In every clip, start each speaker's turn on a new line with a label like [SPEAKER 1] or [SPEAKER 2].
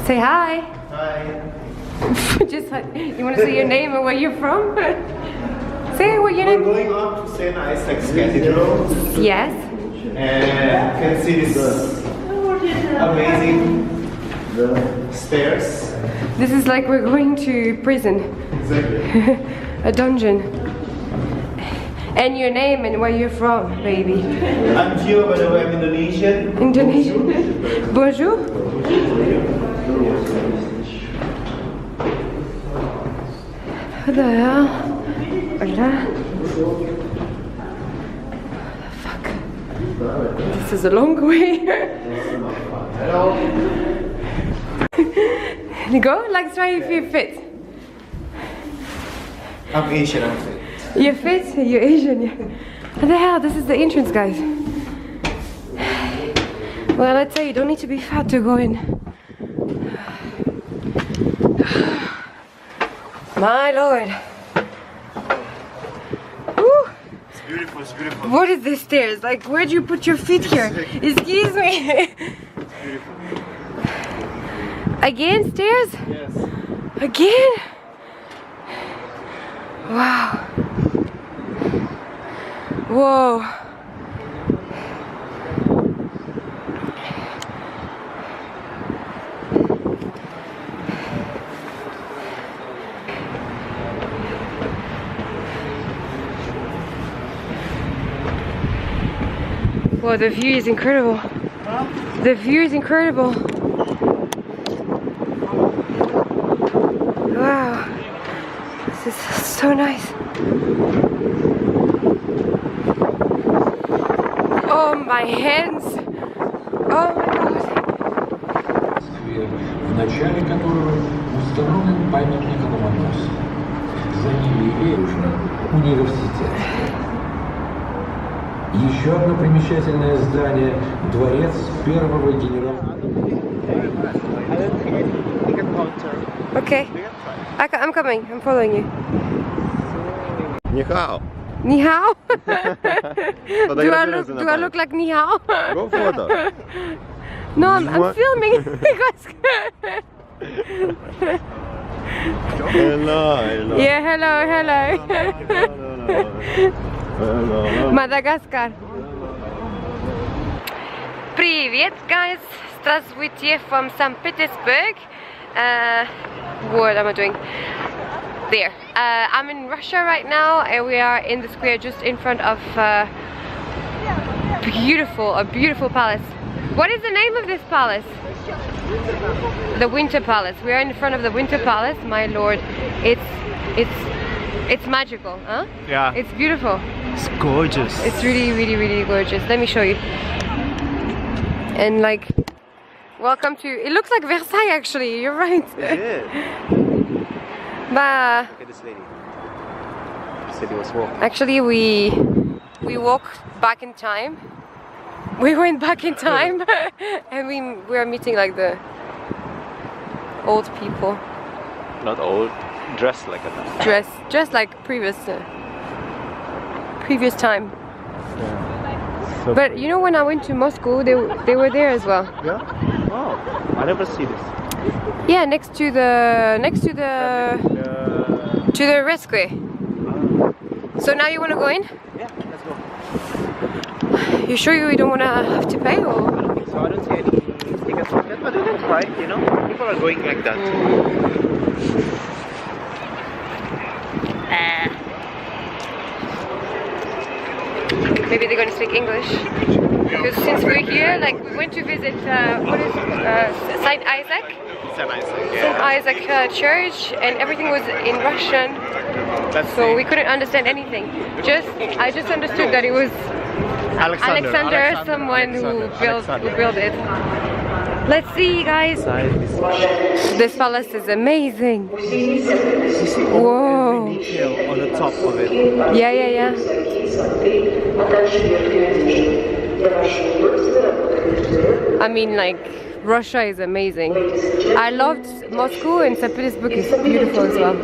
[SPEAKER 1] Say hi.
[SPEAKER 2] Hi.
[SPEAKER 1] Just you want to say your name and where you're from? Say what your name.
[SPEAKER 2] We're going up to St. Isaac's Cathedral.
[SPEAKER 1] Yes.
[SPEAKER 2] And you can see this amazing stairs.
[SPEAKER 1] This is like we're going to prison.
[SPEAKER 2] Exactly.
[SPEAKER 1] A dungeon. And your name and where you're from, baby.
[SPEAKER 2] I'm Gio, by the way, I'm Indonesian.
[SPEAKER 1] Indonesian. Bonjour. What the hell? Hola. Fuck. This is a long way.
[SPEAKER 2] Hello.
[SPEAKER 1] Go, like try if you fit.
[SPEAKER 2] I'm Asian, I'm fit.
[SPEAKER 1] You're fit? You're Asian, yeah. What the hell? This is the entrance, guys. Well, let's say you don't need to be fat to go in. My lord. Woo.
[SPEAKER 2] It's beautiful, it's beautiful.
[SPEAKER 1] What is this stairs? Like, where'd you put your feet here? Excuse me. Again, stairs?
[SPEAKER 2] Yes.
[SPEAKER 1] Again? Wow. Whoa. Wow, the view is incredible.
[SPEAKER 2] Huh?
[SPEAKER 1] The view is incredible. Wow. This is so nice. Oh, my hands. Oh my god.
[SPEAKER 3] В начале которого установлен памятник Ломоносову. За ним Южный университет. Еще одно примечательное здание – дворец первого генерала.
[SPEAKER 1] Okay. I'm coming. I'm following you.
[SPEAKER 2] Ni hao.
[SPEAKER 1] Ni hao? do I
[SPEAKER 2] Фотографируйся
[SPEAKER 1] look like ni hao?
[SPEAKER 2] Go photo.
[SPEAKER 1] No, I'm filming.
[SPEAKER 2] Hello, hello.
[SPEAKER 1] Yeah, hello, hello.
[SPEAKER 2] Hello.
[SPEAKER 1] Madagascar. Привет, guys. Здравствуйте from St. Petersburg. What am I doing? There. I'm in Russia right now, and we are in the square just in front of a beautiful palace. What is the name of this palace? The Winter Palace. We are in front of the Winter Palace. My lord, it's magical, huh?
[SPEAKER 2] Yeah.
[SPEAKER 1] It's beautiful.
[SPEAKER 2] It's gorgeous.
[SPEAKER 1] It's really gorgeous. Let me show you. And like, welcome to. It looks like Versailles, actually. You're right.
[SPEAKER 2] It is.
[SPEAKER 1] But
[SPEAKER 2] Look at this lady. This lady was walking.
[SPEAKER 1] actually, we walked back in time. We went back in time, and we were meeting like the old people.
[SPEAKER 2] Not old. Dressed like a nun.
[SPEAKER 1] Dressed like previous time.
[SPEAKER 2] Yeah. So
[SPEAKER 1] But you know, when I went to Moscow, they were there as well.
[SPEAKER 2] yeah? Oh, I never see this.
[SPEAKER 1] Yeah, next to the rescue. So now you want to go in?
[SPEAKER 2] Yeah, let's go.
[SPEAKER 1] You sure you don't want to have to pay, or?
[SPEAKER 2] So I don't see any tickets on that, but it's fine, you know? People are going like that.
[SPEAKER 1] Maybe they're going to speak English. Because since we're here, like we went to visit, what is it? Saint Isaac?
[SPEAKER 2] St. Isaac,
[SPEAKER 1] Saint Isaac Church, and everything was in Russian. So we couldn't understand anything. I just understood that it was Alexander, someone who built it. Let's see, guys. This palace is amazing. Whoa.
[SPEAKER 2] Every detail on the top of it.
[SPEAKER 1] Yeah. I mean, like, Russia is amazing. I loved Moscow, and St. Petersburg is beautiful as well.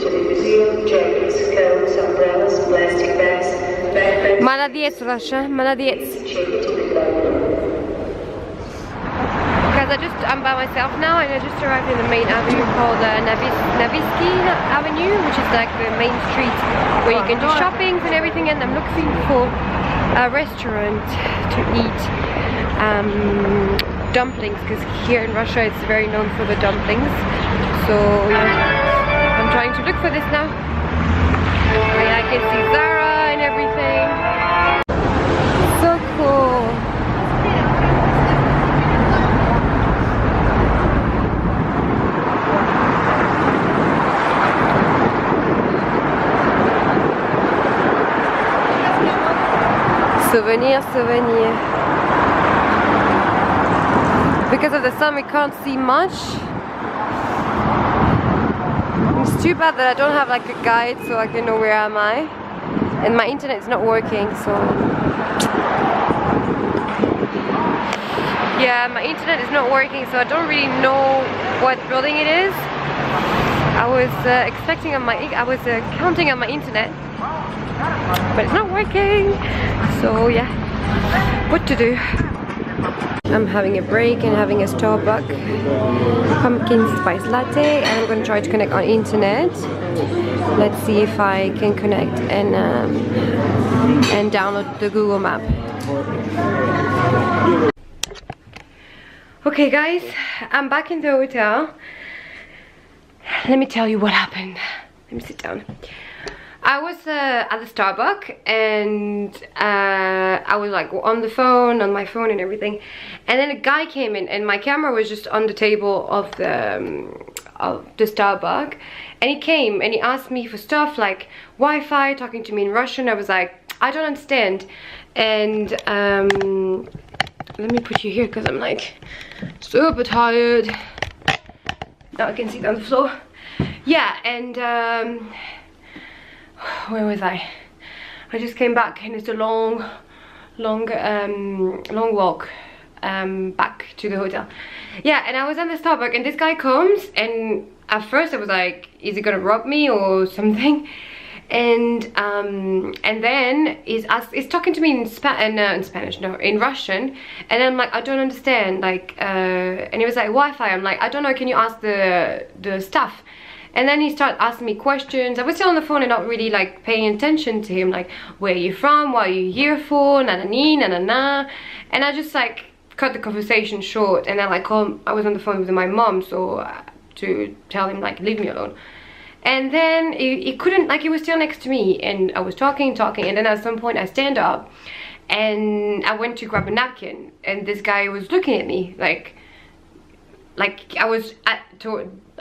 [SPEAKER 1] Молодец, Russia, молодец. I'm by myself now, and I just arrived in the main avenue called Navisky Avenue, which is like the main street where you can do shoppings and everything, and I'm looking for a restaurant to eat dumplings, because here in Russia it's very known for the dumplings. So yeah, I'm trying to look for this now. And I can see Zara and everything. So cool. Souvenir, souvenir. Because of the sun we can't see much. It's too bad that I don't have like a guide so I can know where am I. And my internet is not working, so... Yeah, my internet is not working, so I don't really know what building it is. I was counting on my internet, but it's not working. So yeah, what to do? I'm having a break and having a Starbucks pumpkin spice latte, and I'm going to try to connect on internet. Let's see if I can connect and download the Google map. Okay guys, I'm back in the hotel. Let me tell you what happened. Let me sit down. I was at the Starbucks, and I was like on my phone and everything, and then a guy came in, and my camera was just on the table of the Starbucks, and he came and he asked me for stuff like Wi-Fi, talking to me in Russian. I was like, I don't understand. And let me put you here because I'm like super tired. Now I can see it on the floor. Yeah, and where was I? I just came back, and it's a long walk back to the hotel. Yeah, and I was at the Starbucks, and this guy comes, and at first I was like, is he gonna rob me or something? And then he's talking to me in in Russian, and I'm like, I don't understand, like, and he was like, Wi-Fi. I'm like, I don't know, can you ask the staff? And then he started asking me questions. I was still on the phone and not really like paying attention to him, like, where are you from, what are you here for, na na ni, na na na. And I just like cut the conversation short, and then like I was on the phone with my mom, so to tell him like, leave me alone. And then he couldn't, like, he was still next to me, and I was talking, and then at some point I stand up and I went to grab a napkin, and this guy was looking at me like I was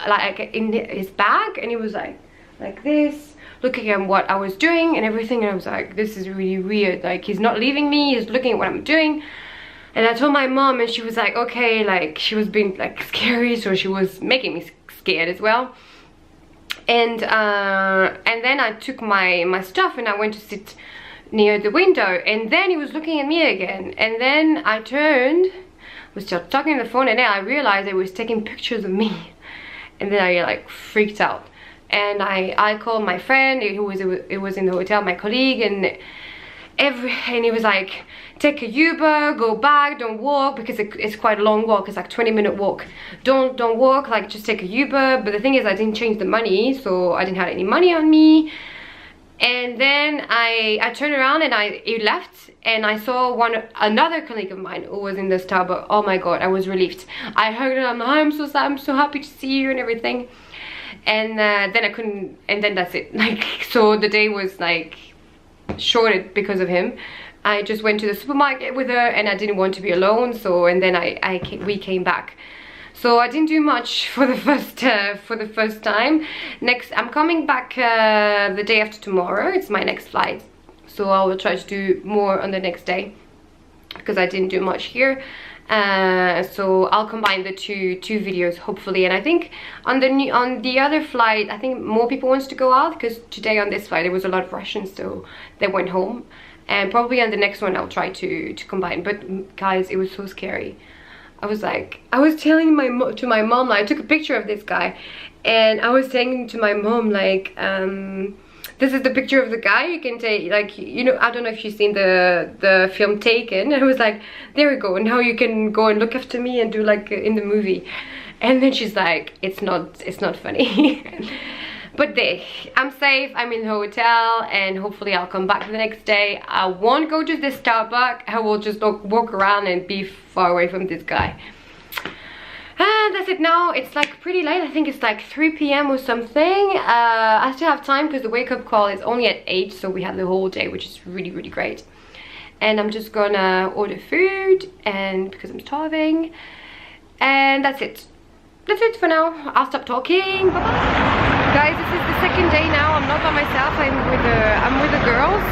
[SPEAKER 1] like in his bag, and he was like this, looking at what I was doing and everything, and I was like, this is really weird, like, he's not leaving me, he's looking at what I'm doing. And I told my mom, and she was like, okay, like, she was being like scary, so she was making me scared as well. And then I took my stuff and I went to sit near the window, and then he was looking at me again, and then I turned, was still talking on the phone, and then I realized he was taking pictures of me, and then I like freaked out, and I called my friend who was in the hotel, my colleague, and he was like, take a Uber, go back, don't walk, because it's quite a long walk, it's like 20-minute walk, don't walk, like, just take a Uber. But the thing is, I didn't change the money, so I didn't have any money on me. And then I turned around and he left, and I saw another colleague of mine who was in the Starbucks. Oh my god, I was relieved. I hugged her, I'm like, I'm so sad, I'm so happy to see you and everything. And then I couldn't, and then that's it. Like, so the day was like shorted because of him. I just went to the supermarket with her, and I didn't want to be alone, so, and then we came back. So I didn't do much for the first time. Next, I'm coming back the day after tomorrow. It's my next flight, so I will try to do more on the next day, because I didn't do much here. So I'll combine the two videos, hopefully. And I think on the other flight, I think more people wants to go out, because today on this flight there was a lot of Russians, so they went home. And probably on the next one I'll try to combine. But guys, it was so scary. I was telling my mom, like, I took a picture of this guy, and I was saying to my mom, like, This is the picture of the guy. You can take, like, you know, I don't know if you've seen the film Taken. And I was like, there we go. Now you can go and look after me and do like in the movie. And then she's like, it's not funny. But there, I'm safe. I'm in the hotel, and hopefully I'll come back the next day. I won't go to this Starbucks. I will just walk around and be far away from this guy. And that's it now. It's like pretty late. I think it's like 3 p.m. or something. I still have time because the wake-up call is only at 8, so we have the whole day, which is really, really great. And I'm just gonna order food, and because I'm starving. And that's it. That's it for now. I'll stop talking. Bye-bye. Guys, this is the second day now. I'm not by myself. I'm with the girls.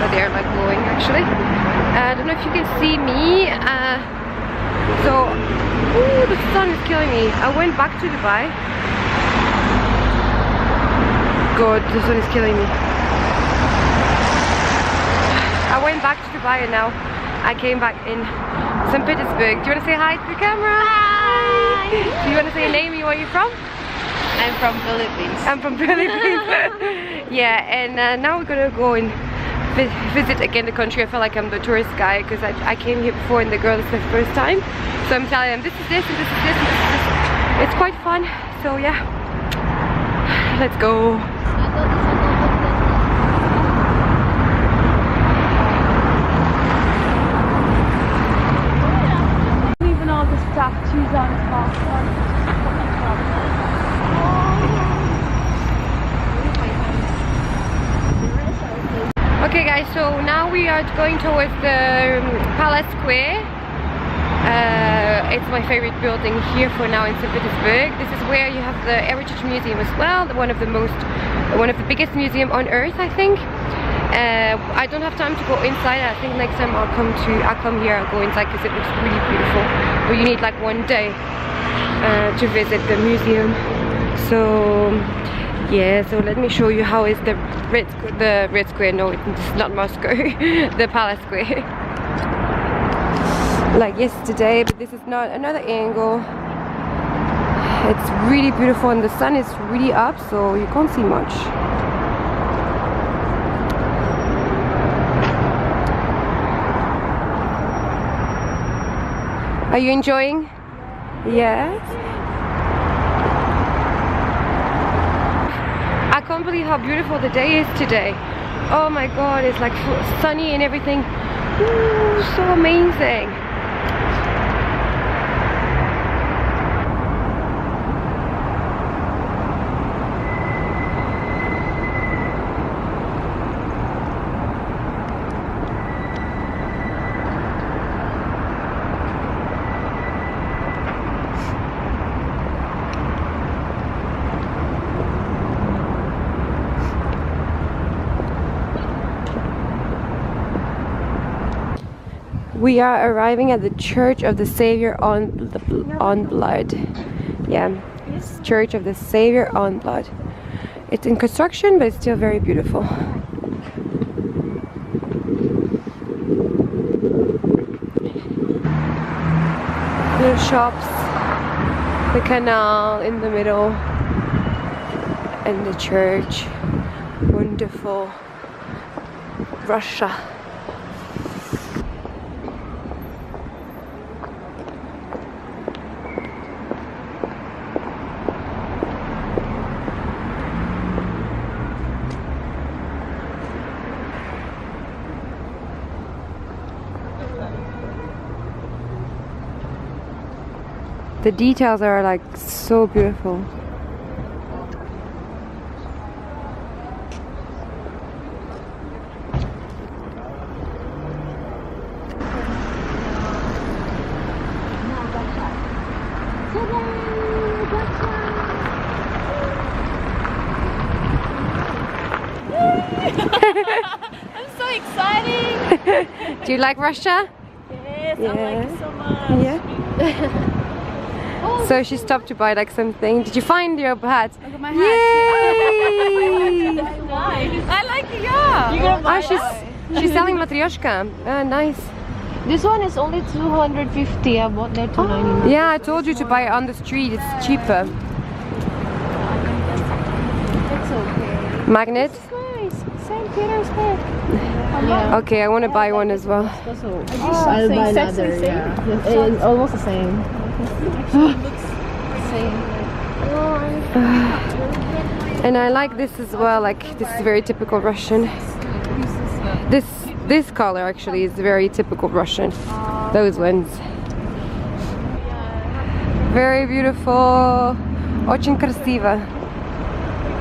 [SPEAKER 1] Oh, they're like glowing actually. I don't know if you can see me. Ooh, the sun is killing me. I went back to Dubai. God, the sun is killing me. I went back to Dubai and now I came back in St. Petersburg. Do you want to say hi to the camera? Hi! Do you want to say your name and where you're from?
[SPEAKER 4] I'm from Philippines.
[SPEAKER 1] I'm from Philippines. Yeah, and now we're gonna go and visit again the country. I feel like I'm the tourist guy because I came here before and the girl is the first time. So I'm telling them this is this and this is this and this is this. It's quite fun. So yeah, let's go.
[SPEAKER 4] Even all the statues on his passport.
[SPEAKER 1] Okay guys, so now we are going towards the Palace Square. It's my favorite building here for now in St. Petersburg. This is where you have the Heritage Museum as well, one of the biggest museum on earth, I think. I don't have time to go inside. I think next time I'll come here, I'll go inside because it looks really beautiful. But you need like one day to visit the museum. So yeah, so let me show you how is the Red Square. No, it's not Moscow. The Palace Square. Like yesterday, but this is not another angle. It's really beautiful and the sun is really up, so you can't see much. Are you enjoying? Yes. I can't believe how beautiful the day is today. Oh my god, it's like sunny and everything. Ooh, so amazing. We are arriving at the Church of the Savior on Blood. Yeah, it's Church of the Savior on Blood. It's in construction, but it's still very beautiful. Little shops, the canal in the middle, and the church. Wonderful. Russia. The details are like so beautiful.
[SPEAKER 4] I'm so excited!
[SPEAKER 1] Do you like Russia?
[SPEAKER 4] Yes, I like it so much.
[SPEAKER 1] Yeah. So she stopped to buy like something. Did you find your hat?
[SPEAKER 4] I got my hat.
[SPEAKER 1] Yay!
[SPEAKER 4] Nice. I like it, yeah. You're gonna buy
[SPEAKER 1] she's selling matryoshka. Nice.
[SPEAKER 4] This one is only 250. I bought that 299.
[SPEAKER 1] Yeah, I told you to buy it on the street. It's cheaper.
[SPEAKER 4] It's okay.
[SPEAKER 1] Magnet?
[SPEAKER 4] Saint Petersburg.
[SPEAKER 1] Yeah. Okay, I want to buy one as well.
[SPEAKER 4] I'll buy another. Yeah, it's almost the same. Same.
[SPEAKER 1] And I like this as well. Like this is very typical Russian. This color actually is very typical Russian. Those ones. Very beautiful. Очень красиво.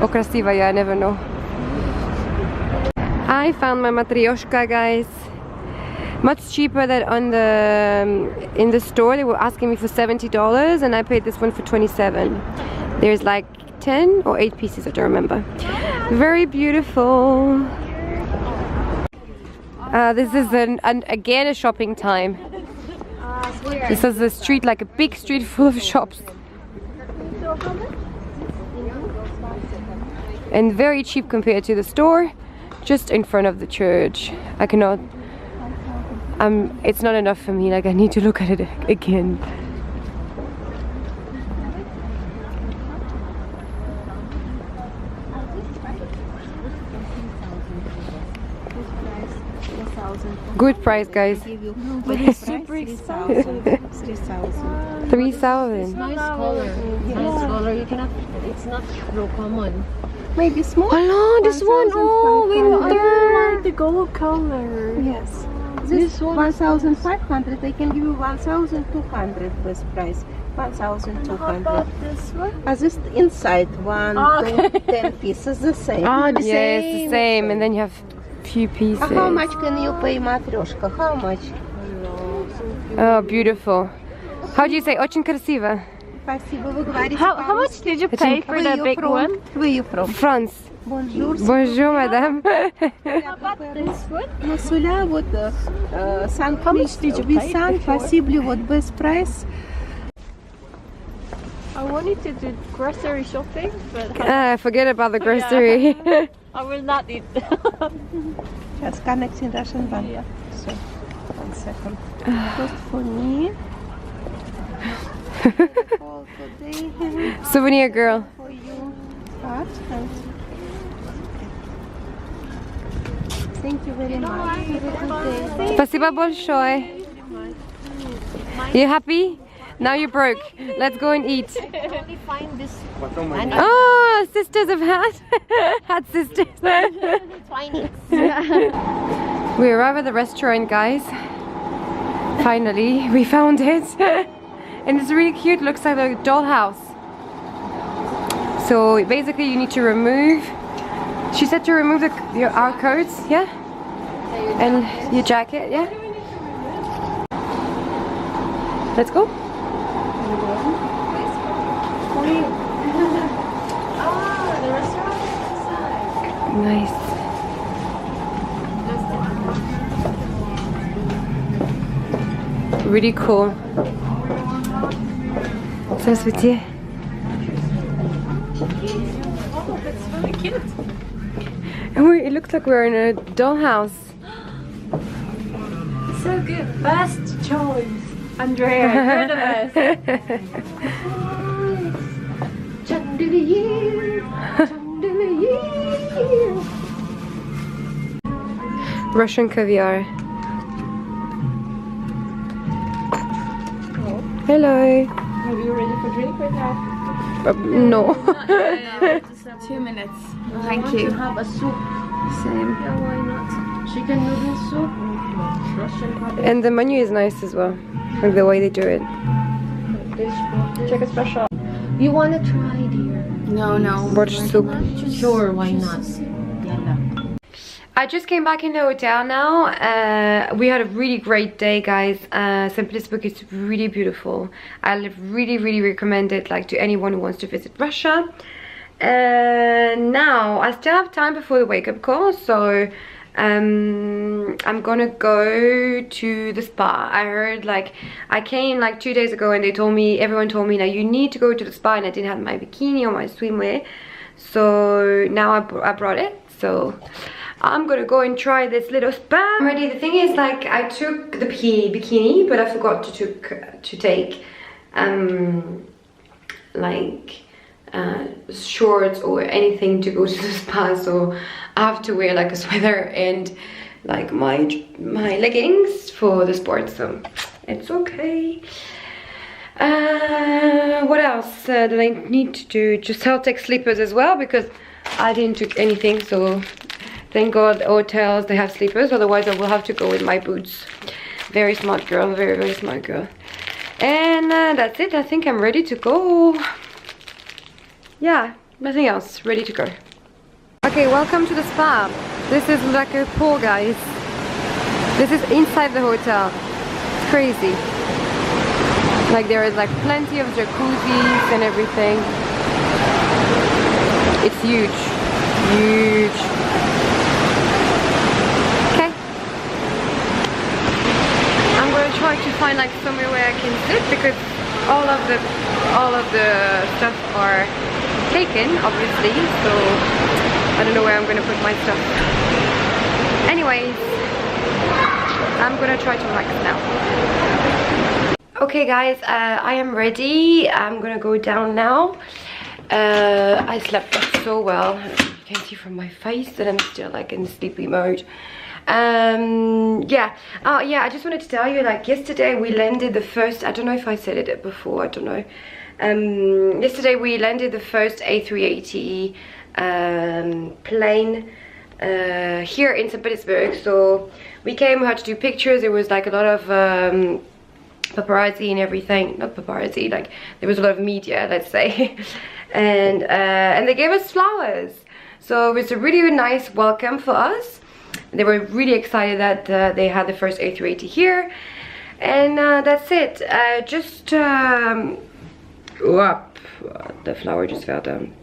[SPEAKER 1] Oh, красиво, yeah, I never know. I found my matryoshka, guys. Much cheaper than on the in the store. They were asking me for $70 and I paid this one for $27. There's like 10 or 8 pieces, I don't remember. Very beautiful. This is again a shopping time. This is a street, like a big street full of shops. And very cheap compared to the store, just in front of the church. I cannot, it's not enough for me, like I need to look at it again. Good price, guys.
[SPEAKER 4] But it's super expensive. 3,000.
[SPEAKER 1] 3,000.
[SPEAKER 4] Nice color. Nice color. You cannot. It's not real common. Maybe small.
[SPEAKER 1] Hello, this one. Oh, winter.
[SPEAKER 4] The gold color.
[SPEAKER 5] Yes. This 1,500. They can give you 1,200 best price. 1,200.
[SPEAKER 4] How about this one?
[SPEAKER 5] As this inside 1, 2, 10 pieces the same.
[SPEAKER 1] Oh, the same. It's the same, and then you have few pieces.
[SPEAKER 5] How much can you pay, Matryoshka? How much?
[SPEAKER 1] Oh, beautiful. How do you say? Очень красиво.
[SPEAKER 5] Спасибо, вы говорите.
[SPEAKER 4] How much did you pay for the big one?
[SPEAKER 5] Where you from?
[SPEAKER 1] France.
[SPEAKER 5] Bonjour.
[SPEAKER 1] Bonjour, madame.
[SPEAKER 4] How about this one?
[SPEAKER 5] Ну, Суля, вот,
[SPEAKER 4] How much did you pay
[SPEAKER 5] Сан,
[SPEAKER 4] before?
[SPEAKER 5] possibly, вот, best price.
[SPEAKER 4] I wanted to do grocery shopping, but
[SPEAKER 1] Forget about the grocery.
[SPEAKER 4] I will not eat.
[SPEAKER 5] Just connecting Russian bank.
[SPEAKER 4] Yeah.
[SPEAKER 5] So, 1 second. First for me. For today.
[SPEAKER 1] Souvenir girl.
[SPEAKER 5] For you. What? Thank you very much. Have a good day.
[SPEAKER 1] Спасибо большое. You happy? Now you're broke. Let's go and eat.
[SPEAKER 4] Only find this
[SPEAKER 1] Oh, sisters have had sisters.
[SPEAKER 4] tiny.
[SPEAKER 1] We arrived at the restaurant, guys. Finally, we found it. And it's really cute. Looks like a dollhouse. So basically you need to remove, she said to remove our coats, yeah? And your jacket, yeah? Let's go. Nice. Really cool. Здравствуйте.
[SPEAKER 4] It's really cute.
[SPEAKER 1] And it looks like we're in a dollhouse.
[SPEAKER 4] So good. Best choice. Andrea, you're the best.
[SPEAKER 1] Russian caviar. Hello.
[SPEAKER 4] Are you ready for drink right now?
[SPEAKER 1] No.
[SPEAKER 4] 2 minutes. Thank you. Have a soup.
[SPEAKER 1] Same.
[SPEAKER 4] Yeah, why not? Chicken noodle soup. Russian cabbage.
[SPEAKER 1] And the menu is nice as well. Like the way they do it.
[SPEAKER 4] Chicken special. You want to try, dear? No.
[SPEAKER 1] Borщ soup.
[SPEAKER 4] Sure, why not?
[SPEAKER 1] I just came back in the hotel now. We had a really great day, guys. St. Petersburg is really beautiful. I really recommend it, like, to anyone who wants to visit Russia. Now I still have time before the wake-up call, so I'm gonna go to the spa. I heard, like, I came like 2 days ago and everyone told me, like, you need to go to the spa, and I didn't have my bikini or my swimwear, so now I brought it. So I'm gonna go and try this little spa. Already, the thing is, like, I took the bikini, but I forgot to take like shorts or anything to go to the spa, so I have to wear like a sweater and like my leggings for the sport, so it's okay. What else did I need to do? Just I'll take slippers as well because I didn't take anything, so thank God hotels they have slippers, otherwise I will have to go with my boots. Very smart girl, very, very smart girl. And that's it. I think I'm ready to go. Yeah, nothing else, ready to go. Okay, welcome to the spa. This is like a pool, guys. This is inside the hotel. It's crazy. Like there is like plenty of jacuzzis and everything. It's huge, huge. Okay. I'm gonna try to find like somewhere where I can sit because all of the stuff are taken, obviously. So I don't know where I'm gonna put my stuff. Anyways, I'm gonna try to relax now. Okay guys, I am ready. I'm gonna go down now. I slept so well. You can see from my face that I'm still like in sleepy mode. Yeah. Oh yeah, I just wanted to tell you, like yesterday we landed the first, I don't know if I said it before, I don't know. Yesterday we landed the first A380 plane here in St. Petersburg. So we came, we had to do pictures. There was like a lot of paparazzi and everything. Not paparazzi, like there was a lot of media, let's say. And they gave us flowers. So it was a really, really nice welcome for us. They were really excited that they had the first A380 here. And that's it. Whoop, the flower just fell down.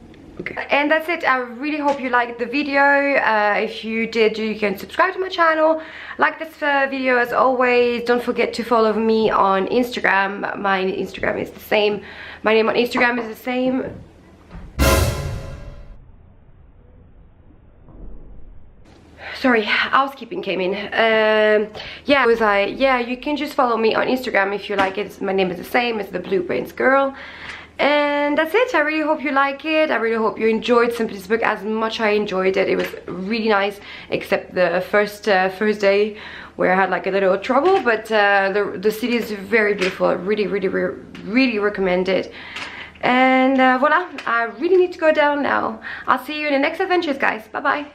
[SPEAKER 1] Okay. And that's it. I really hope you liked the video. If you did, you can subscribe to my channel. Like this video as always. Don't forget to follow me on Instagram. My Instagram is the same. My name on Instagram is the same. Sorry, housekeeping came in. Yeah, was I? Yeah, you can just follow me on Instagram if you like it. My name is the same. It's the Blue Brains Girl. And that's it. I really hope you like it. I really hope you enjoyed St. Petersburg as much as I enjoyed it. It was really nice, except the first day where I had like a little trouble. But the city is very beautiful. I really recommend it. And voila, I really need to go down now. I'll see you in the next adventures, guys. Bye bye.